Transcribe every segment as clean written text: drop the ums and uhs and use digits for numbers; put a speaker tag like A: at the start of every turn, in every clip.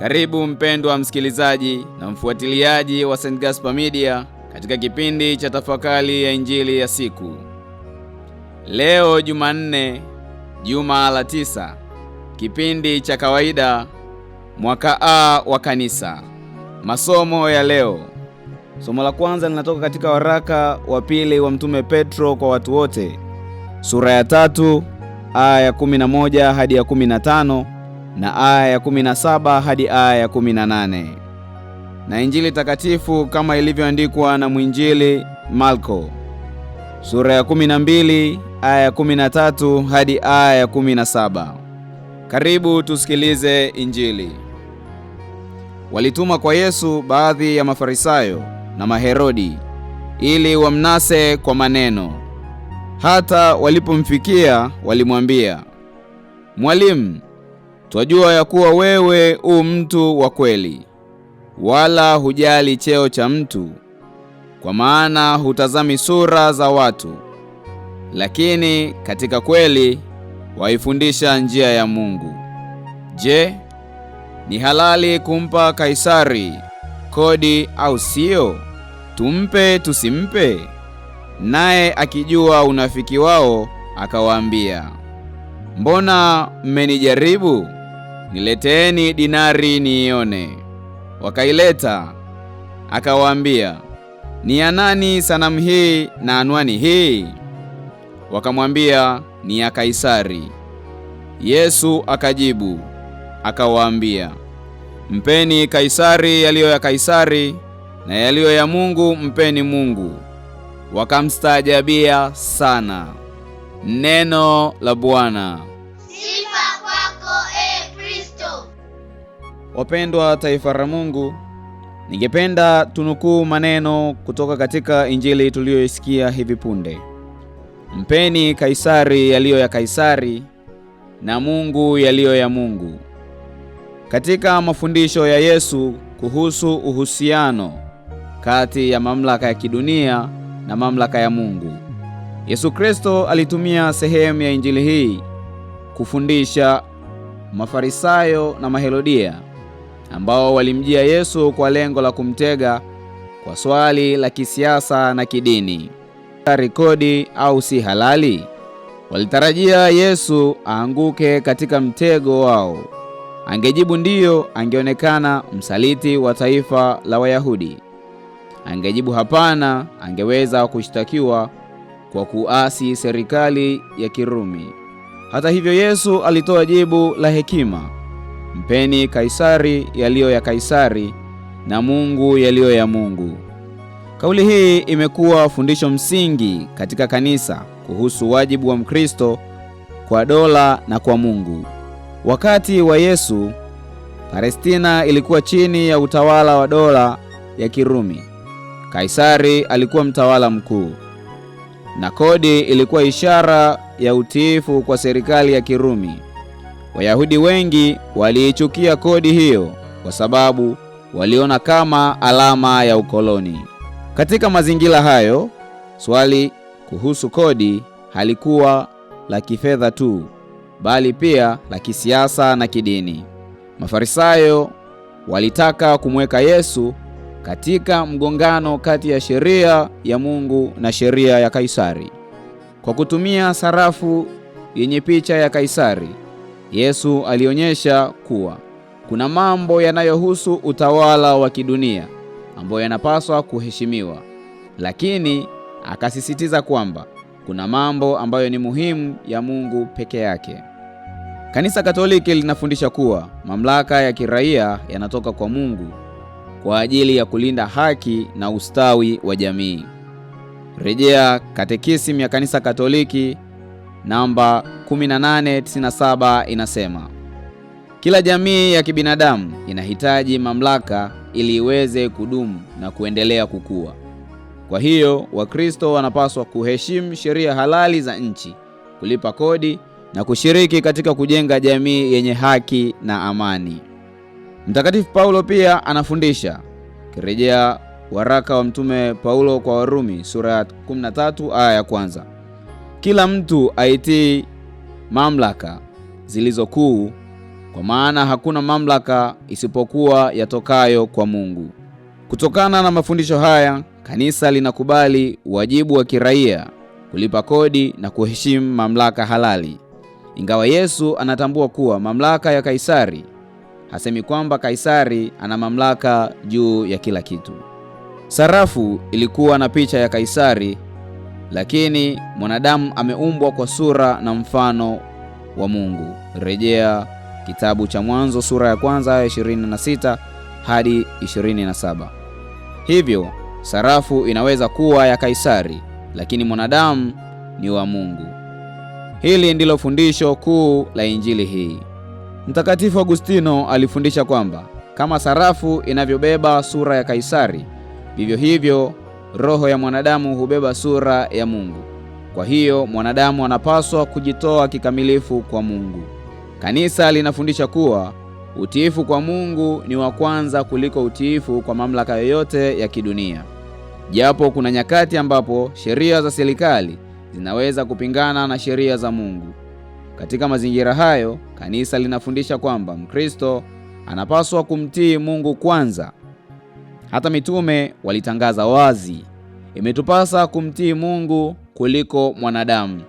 A: Karibu mpendwa msikilizaji na mfuatiliaji wa St. Gaspar Media katika kipindi cha tafakari ya Injili ya siku. Leo Jumanne, juma la 9, kipindi cha kawaida, mwaka A wa kanisa. Masomo ya leo. Somo la kwanza linatoka katika waraka wa pili wa Mtume Petro kwa watu wote, sura ya 3 aya ya 11 hadi ya 15 na aya ya 17 hadi aya ya 18. Na Injili takatifu kama ilivyoandikwa na mwinjili Marko, sura ya 12 aya ya 13 hadi aya ya 17. Karibu tusikilize Injili. Walituma kwa Yesu baadhi ya Mafarisayo na Maherodi ili wamnase kwa maneno. Hata walipomfikia walimwambia, "Mwalimu, twajua ya kuwa wewe u mtu wa kweli, wala hujali cheo cha mtu, kwa maana hutazami sura za watu, lakini katika kweli waifundisha njia ya Mungu. Je, ni halali kumpa Kaisari kodi au sio? Tumpe tusimpe?" Naye akijua unafiki wao akawaambia, "Mbona mmenijaribu? Nileteeni dinari niione." Wakaileta. Akawaambia, "Ni ya nani sanamu hii na anwani hii?" Wakamwambia, "Ni ya Kaisari." Yesu akajibu akawaambia, "Mpeni Kaisari yaliyo ya Kaisari, na yaliyo ya Mungu mpeni Mungu." Wakamstaajabia sana. Neno la Bwana.
B: Sifa kwako Kristo.
A: Wapendwa taifa la Mungu, ningependa tunukuu maneno kutoka katika Injili tuliyoisikia hivi punde. Mpeni Kaisari yaliyo ya Kaisari, na Mungu yaliyo ya Mungu. Katika mafundisho ya Yesu kuhusu uhusiano kati ya mamlaka ya kidunia na mamlaka ya Mungu, Yesu Kristo alitumia sehemu ya Injili hii kufundisha Mafarisayo na Maherodia ambao walimjia Yesu kwa lengo la kumtega kwa swali la kisiasa na kidini. Kodi au si halali? Walitarajia Yesu aanguke katika mtego wao. Angejibu ndiyo, angeonekana msaliti wa taifa la Wayahudi. Angejibu hapana, angeweza kushtakiwa kwa kuasi serikali ya Kirumi. Hata hivyo, Yesu alitoa jibu la hekima: mpeni Kaisari yaliyo ya Kaisari, na Mungu yaliyo ya Mungu. Kauli hii imekuwa fundisho msingi katika kanisa kuhusu wajibu wa Mkristo kwa dola na kwa Mungu. Wakati wa Yesu, Palestina ilikuwa chini ya utawala wa dola ya Kirumi. Kaisari alikuwa mtawala mkuu, na kodi ilikuwa ishara ya utiifu kwa serikali ya Kirumi. Wayahudi wengi waliichukia kodi hiyo kwa sababu waliona kama alama ya ukoloni. Katika mazingira hayo, swali kuhusu kodi halikuwa la kifedha tu, bali pia la kisiasa na kidini. Mafarisayo walitaka kumweka Yesu katika mgongano kati ya sheria ya Mungu na sheria ya Kaisari. Kwa kutumia sarafu yenye picha ya Kaisari, Yesu alionyesha kuwa kuna mambo yanayohusu utawala wa kidunia ambayo yanapaswa kuheshimiwa, lakini akasisitiza kwamba kuna mambo ambayo ni muhimu ya Mungu peke yake. Kanisa Katoliki linafundisha kuwa mamlaka ya kiraia yanatoka kwa Mungu kwa ajili ya kulinda haki na ustawi wa jamii. Rejea Katekisimu ya Kanisa Katoliki namba 1897 inasema, kila jamii ya kibinadamu inahitaji mamlaka ili iweze kudumu na kuendelea kukua. Kwa hiyo, Wakristo wanapaswa kuheshimu sheria halali za nchi, kulipa kodi na kushiriki katika kujenga jamii yenye haki na amani. Mtakatifu Paulo pia anafundisha, kirejea waraka wa Mtume Paulo kwa Warumi sura ya 13 aya ya 1, kila mtu aitii mamlaka zilizokuu kwa maana hakuna mamlaka isipokuwa yatokayo kwa Mungu. Kutokana na mafundisho haya, kanisa linakubali wajibu wa kiraia, kulipa kodi na kuheshimu mamlaka halali. Ingawa Yesu anatambua kuwa mamlaka ya Kaisari, hasemi kwamba Kaisari ana mamlaka juu ya kila kitu. Sarafu ilikuwa na picha ya Kaisari, lakini mwanadamu ameumbwa kwa sura na mfano wa Mungu. Rejea kitabu cha Mwanzo sura ya kwanza aya 26 hadi 27. Hivyo sarafu inaweza kuwa ya Kaisari, lakini mwanadamu ni wa Mungu. Hili ndilo fundisho kuu la Injili hii. Mtakatifu Agustino alifundisha kwamba kama sarafu inavyobeba sura ya Kaisari, vivyo hivyo roho ya mwanadamu hubeba sura ya Mungu. Kwa hiyo mwanadamu anapaswa kujitoa kikamilifu kwa Mungu. Kanisa linafundisha kuwa utiifu kwa Mungu ni wa kwanza kuliko utiifu kwa mamlaka yoyote ya kidunia. Japo kuna nyakati ambapo sheria za serikali zinaweza kupingana na sheria za Mungu. Katika mazingira hayo, kanisa linafundisha kwamba Mkristo anapaswa kumtii Mungu kwanza. Hata mitume walitangaza wazi, imetupasa kumtii Mungu kuliko mwanadamu.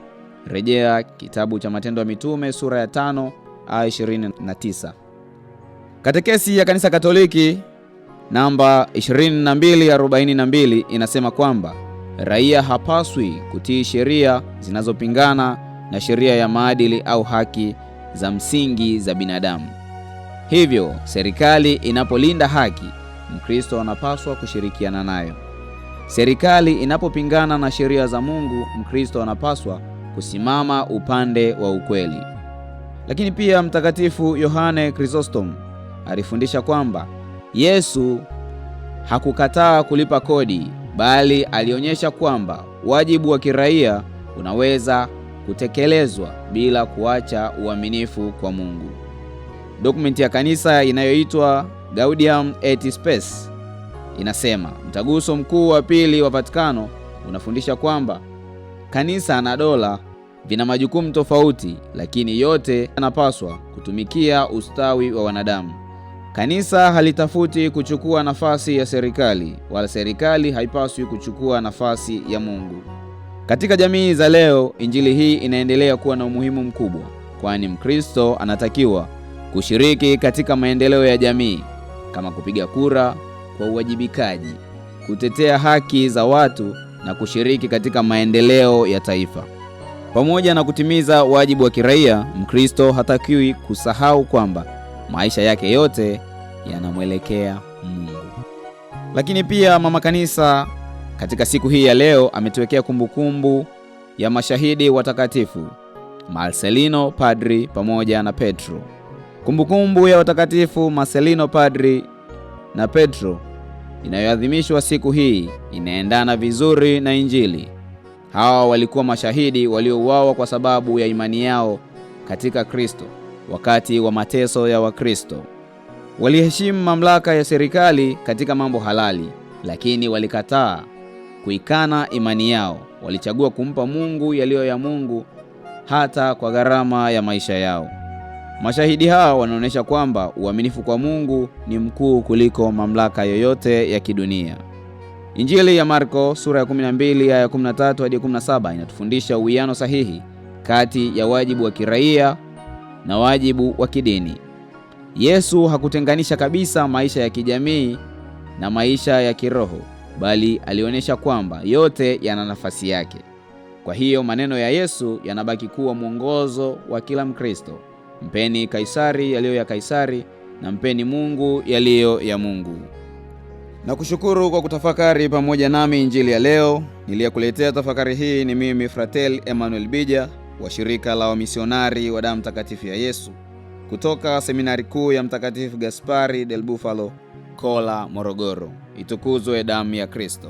A: Rejea kitabu cha Matendo ya Mitume sura ya 5 aya 29. Katekesi ya Kanisa Katoliki namba 2242 inasema kwamba raia hapaswi kutii sheria zinazopingana na sheria ya maadili au haki za msingi za binadamu. Hivyo, serikali inapolinda haki, Mkristo anapaswa kushirikiana nayo. Serikali inapopingana na sheria za Mungu, Mkristo anapaswa kusimama upande wa ukweli. Lakini pia Mtakatifu Yohane Chrysostom alifundisha kwamba Yesu hakukataa kulipa kodi, bali alionyesha kwamba wajibu wa kiraia unaweza kutekelezwa bila kuacha uaminifu kwa Mungu. Dokumenti ya kanisa inayoitwa Gaudium et Spes inasema Mtaguso Mkuu wa Pili wa Vatikano unafundisha kwamba kanisa na dola vina majukumu tofauti, lakini yote yanapaswa kutumikia ustawi wa wanadamu. Kanisa halitafuti kuchukua nafasi ya serikali, wala serikali haipaswi kuchukua nafasi ya Mungu. Katika jamii za leo, Injili hii inaendelea kuwa na umuhimu mkubwa, kwani Mkristo anatakiwa kushiriki katika maendeleo ya jamii kama kupiga kura kwa uwajibikaji, kutetea haki za watu na kushiriki katika maendeleo ya taifa. Pamoja na kutimiza wajibu wa kiraia, Mkristo hatakiwi kusahau kwamba maisha yake yote yanamwelekea Mungu. Lakini pia Mama Kanisa katika siku hii ya leo ametuwekea kumbukumbu ya mashahidi watakatifu Marcelino Padri pamoja na Petro. Kumbukumbu ya watakatifu Marcelino Padri na Petro inayoadhimishwa siku hii inaendana vizuri na Injili. Hawa walikuwa mashahidi waliouawa kwa sababu ya imani yao katika Kristo wakati wa mateso ya Wakristo. Waliheshimu mamlaka ya serikali katika mambo halali, lakini walikataa kuikana imani yao. Walichagua kumpa Mungu yaliyo ya Mungu hata kwa gharama ya maisha yao. Mashahidi hao wanaonyesha kwamba uaminifu kwa Mungu ni mkuu kuliko mamlaka yoyote ya kidunia. Injili ya Marko sura ya 12 aya 13 hadi 17 inatufundisha uwiano sahihi kati ya wajibu wa kiraia na wajibu wa kidini. Yesu hakutenganisha kabisa maisha ya kijamii na maisha ya kiroho, bali alionyesha kwamba yote yana nafasi yake. Kwa hiyo maneno ya Yesu yanabaki kuwa mwongozo wa kila Mkristo: mpeni Kaisari yaliyo ya Kaisari na mpeni Mungu yaliyo ya Mungu. Na kushukuru kwa kutafakari pamoja nami Injili ya leo. Niliyekuletea tafakari hii ni mimi Fratel Emmanuel Bija wa shirika la wamisionari wa damu takatifu ya Yesu kutoka seminari kuu ya Mtakatifu Gaspari del Bufalo, Kola, Morogoro. Itukuzwe damu ya Kristo!